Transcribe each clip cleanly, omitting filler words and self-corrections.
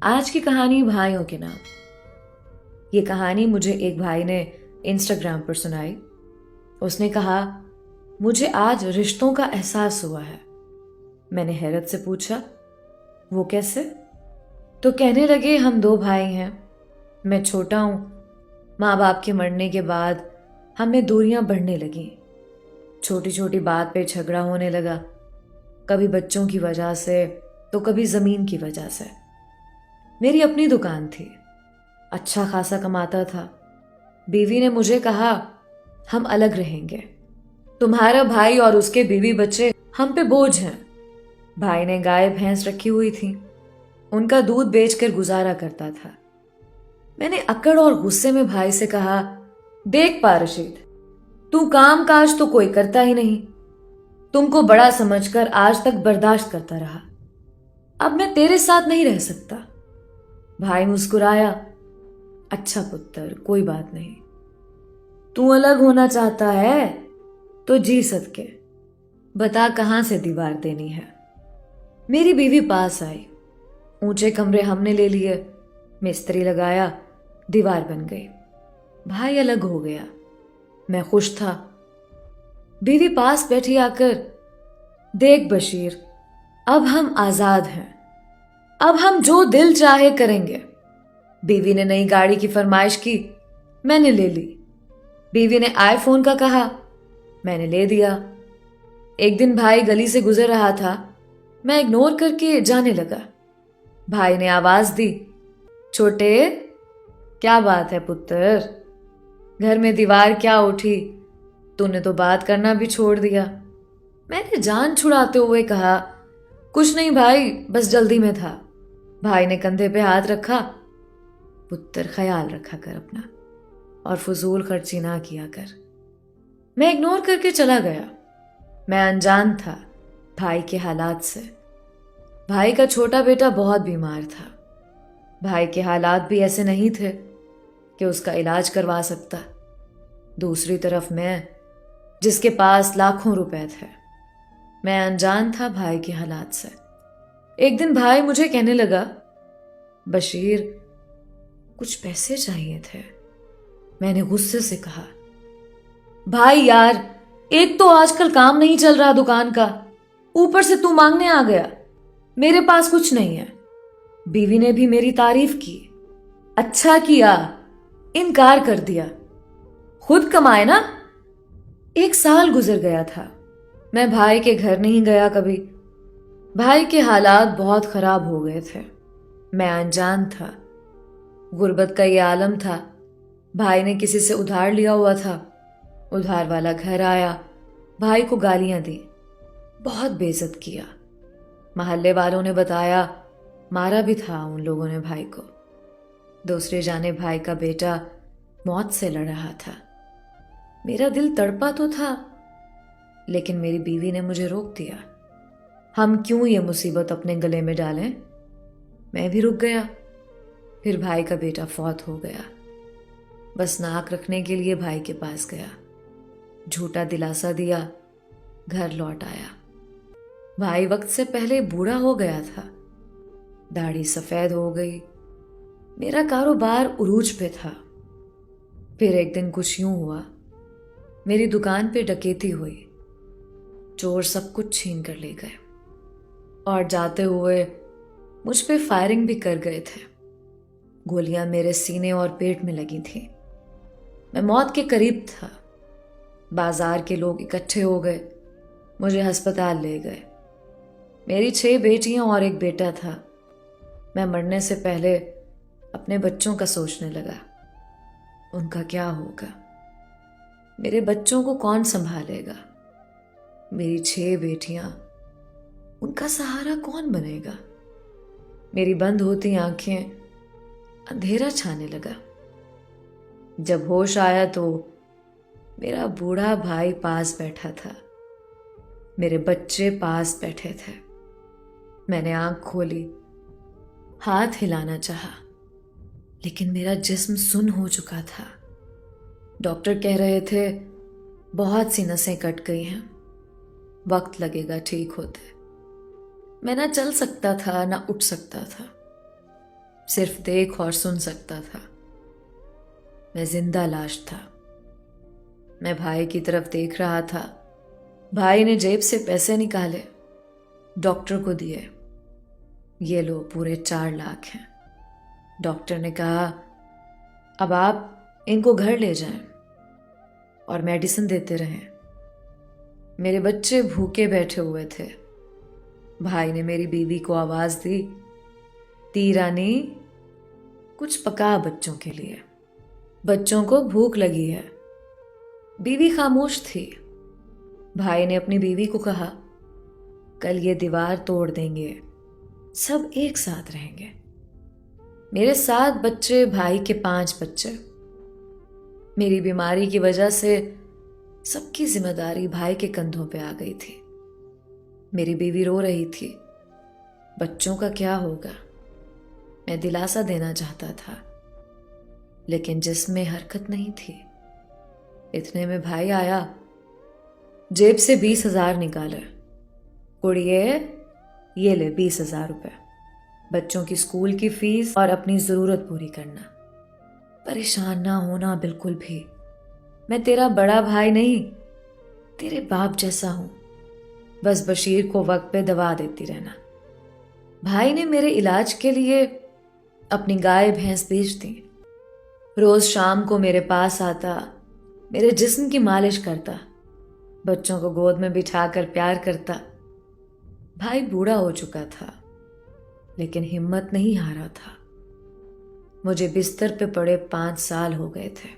आज की कहानी भाइयों के नाम। ये कहानी मुझे एक भाई ने इंस्टाग्राम पर सुनाई। उसने कहा, मुझे आज रिश्तों का एहसास हुआ है। मैंने हैरत से पूछा, वो कैसे? तो कहने लगे, हम दो भाई हैं। मैं छोटा हूं। माँ बाप के मरने के बाद हमें दूरियां बढ़ने लगी। छोटी छोटी बात पे झगड़ा होने लगा, कभी बच्चों की वजह से तो कभी जमीन की वजह से। मेरी अपनी दुकान थी, अच्छा खासा कमाता था। बीवी ने मुझे कहा, हम अलग रहेंगे। तुम्हारा भाई और उसके बीवी बच्चे हम पे बोझ हैं। भाई ने गाय भैंस रखी हुई थी, उनका दूध बेचकर गुजारा करता था। मैंने अकड़ और गुस्से में भाई से कहा, देख पारशीद, तू काम काज तो कोई करता ही नहीं। तुमको बड़ा समझकर आज तक बर्दाश्त करता रहा, अब मैं तेरे साथ नहीं रह सकता। भाई मुस्कुराया, अच्छा पुत्र, कोई बात नहीं। तू अलग होना चाहता है तो जी सदके, बता कहां से दीवार देनी है। मेरी बीवी पास आई, ऊंचे कमरे हमने ले लिए, मिस्त्री लगाया, दीवार बन गई। भाई अलग हो गया, मैं खुश था। बीवी पास बैठी आकर, देख बशीर, अब हम आजाद हैं, अब हम जो दिल चाहे करेंगे। बीवी ने नई गाड़ी की फरमाइश की, मैंने ले ली। बीवी ने आईफोन का कहा, मैंने ले दिया। एक दिन भाई गली से गुजर रहा था, मैं इग्नोर करके जाने लगा। भाई ने आवाज दी, छोटे, क्या बात है पुत्र? घर में दीवार क्या उठी, तूने तो बात करना भी छोड़ दिया। मैंने जान छुड़ाते हुए कहा, कुछ नहीं भाई, बस जल्दी में था। भाई ने कंधे पे हाथ रखा, पुत्र ख्याल रखा कर अपना और फजूल खर्ची ना किया कर। मैं इग्नोर करके चला गया। मैं अनजान था भाई के हालात से। भाई का छोटा बेटा बहुत बीमार था। भाई के हालात भी ऐसे नहीं थे कि उसका इलाज करवा सकता। दूसरी तरफ मैं, जिसके पास लाखों रुपए थे। मैं अनजान था भाई के हालात से। एक दिन भाई मुझे कहने लगा, बशीर, कुछ पैसे चाहिए थे। मैंने गुस्से से कहा, भाई यार, एक तो आजकल काम नहीं चल रहा दुकान का, ऊपर से तू मांगने आ गया। मेरे पास कुछ नहीं है। बीवी ने भी मेरी तारीफ की, अच्छा किया, इनकार कर दिया, खुद कमाए ना। 1 साल गुजर गया था, मैं भाई के घर नहीं गया कभी। भाई के हालात बहुत खराब हो गए थे। मैं अनजान था, गुर्बत का ये आलम था। भाई ने किसी से उधार लिया हुआ था। उधार वाला घर आया, भाई को गालियां दी, बहुत बेइज्जत किया। मोहल्ले वालों ने बताया, मारा भी था उन लोगों ने भाई को। दूसरे जाने भाई का बेटा मौत से लड़ रहा था। मेरा दिल तड़पा तो था, लेकिन मेरी बीवी ने मुझे रोक दिया। हम क्यों ये मुसीबत अपने गले में डालें? मैं भी रुक गया। फिर भाई का बेटा फौत हो गया। बस नाक रखने के लिए भाई के पास गया, झूठा दिलासा दिया, घर लौट आया। भाई वक्त से पहले बूढ़ा हो गया था, दाढ़ी सफेद हो गई। मेरा कारोबार उरूज पे था। फिर एक दिन कुछ यूं हुआ, मेरी दुकान पे डकैती हुई। चोर सब कुछ छीन कर ले गए और जाते हुए मुझ पे फायरिंग भी कर गए थे। गोलियां मेरे सीने और पेट में लगी थी। मैं मौत के करीब था। बाजार के लोग इकट्ठे हो गए, मुझे अस्पताल ले गए। मेरी 6 बेटियां और एक बेटा था। मैं मरने से पहले अपने बच्चों का सोचने लगा, उनका क्या होगा? मेरे बच्चों को कौन संभालेगा? मेरी 6 बेटियां, उनका सहारा कौन बनेगा? मेरी बंद होती आंखें, अंधेरा छाने लगा। जब होश आया तो मेरा बूढ़ा भाई पास बैठा था, मेरे बच्चे पास बैठे थे। मैंने आंख खोली, हाथ हिलाना चाहा, लेकिन मेरा जिस्म सुन्न हो चुका था। डॉक्टर कह रहे थे, बहुत सी नसें कट गई हैं, वक्त लगेगा ठीक होते। मैं ना चल सकता था ना उठ सकता था। सिर्फ देख और सुन सकता था। मैं जिंदा लाश था। मैं भाई की तरफ देख रहा था। भाई ने जेब से पैसे निकाले, डॉक्टर को दिए। ये लो, पूरे 4 लाख हैं। डॉक्टर ने कहा, अब आप इनको घर ले जाएं और मेडिसिन देते रहें। मेरे बच्चे भूखे बैठे हुए थे। भाई ने मेरी बीवी को आवाज दी, दी रानी, कुछ पका बच्चों के लिए, बच्चों को भूख लगी है। बीवी खामोश थी। भाई ने अपनी बीवी को कहा, कल ये दीवार तोड़ देंगे, सब एक साथ रहेंगे। मेरे 7 बच्चे, भाई के 5 बच्चे। मेरी बीमारी की वजह से सबकी जिम्मेदारी भाई के कंधों पे आ गई थी। मेरी बीवी रो रही थी, बच्चों का क्या होगा। मैं दिलासा देना चाहता था, लेकिन जिसमें हरकत नहीं थी। इतने में भाई आया, जेब से 20,000 निकाले। कुड़िए, ये ले 20,000 रुपए, बच्चों की स्कूल की फीस और अपनी जरूरत पूरी करना। परेशान ना होना बिल्कुल भी। मैं तेरा बड़ा भाई नहीं, तेरे बाप जैसा हूं। बस बशीर को वक्त पे दवा देती रहना। भाई ने मेरे इलाज के लिए अपनी गाय भैंस बेच दी। रोज शाम को मेरे पास आता, मेरे जिस्म की मालिश करता, बच्चों को गोद में बिठाकर प्यार करता। भाई बूढ़ा हो चुका था, लेकिन हिम्मत नहीं हारा था। मुझे बिस्तर पे पड़े 5 साल हो गए थे।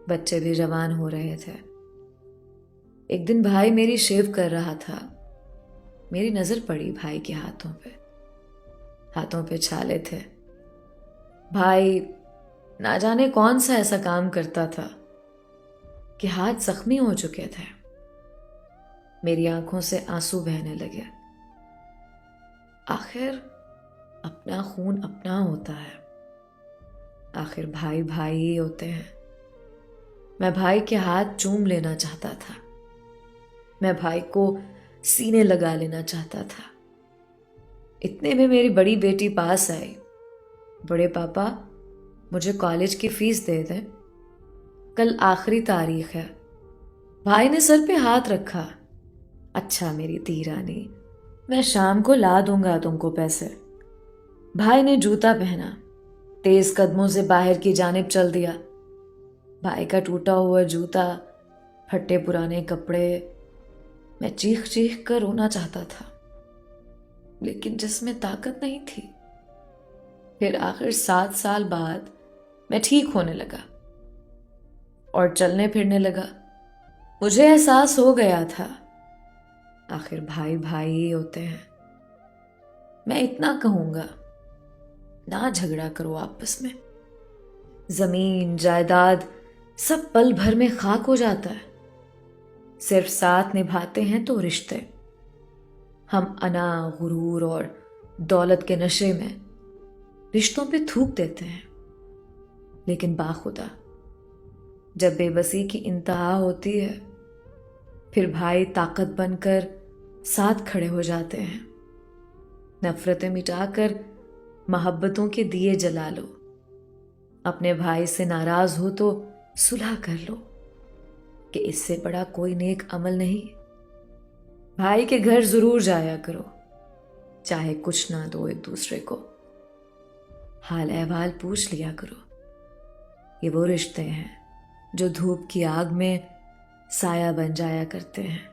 बच्चे भी जवान हो रहे थे। एक दिन भाई मेरी शेव कर रहा था। मेरी नजर पड़ी भाई के हाथों पे। हाथों पे छाले थे। भाई ना जाने कौन सा ऐसा काम करता था कि हाथ जख्मी हो चुके थे। मेरी आंखों से आंसू बहने लगे। आखिर अपना खून अपना होता है। आखिर भाई भाई ही होते हैं। मैं भाई के हाथ चूम लेना चाहता था। मैं भाई को सीने लगा लेना चाहता था। इतने में मेरी बड़ी बेटी पास आई। बड़े पापा, मुझे कॉलेज की फीस दे दें, कल आखिरी तारीख है। भाई ने सर पे हाथ रखा। अच्छा मेरी धी रानी, मैं शाम को ला दूंगा तुमको पैसे। भाई ने जूता पहना, तेज कदमों से बाहर की जानिब चल दिया। भाई का टूटा हुआ जूता, फटे पुराने कपड़े। मैं चीख चीख कर रोना चाहता था, लेकिन जिसमें ताकत नहीं थी। फिर आखिर 7 साल बाद मैं ठीक होने लगा और चलने फिरने लगा। मुझे एहसास हो गया था, आखिर भाई भाई ही होते हैं। मैं इतना कहूंगा, ना झगड़ा करो आपस में। जमीन जायदाद सब पल भर में खाक हो जाता है। सिर्फ साथ निभाते हैं तो रिश्ते। हम अना, गुरूर और दौलत के नशे में रिश्तों पे थूक देते हैं। लेकिन बाखुदा, जब बेबसी की इंतहा होती है, फिर भाई ताकत बनकर साथ खड़े हो जाते हैं। नफरतें मिटाकर मोहब्बतों के दिए जला लो। अपने भाई से नाराज हो तो सुलह कर लो, कि इससे बड़ा कोई नेक अमल नहीं। भाई के घर जरूर जाया करो, चाहे कुछ ना दो एक दूसरे को। हाल अहवाल पूछ लिया करो। ये वो रिश्ते हैं जो धूप की आग में साया बन जाया करते हैं।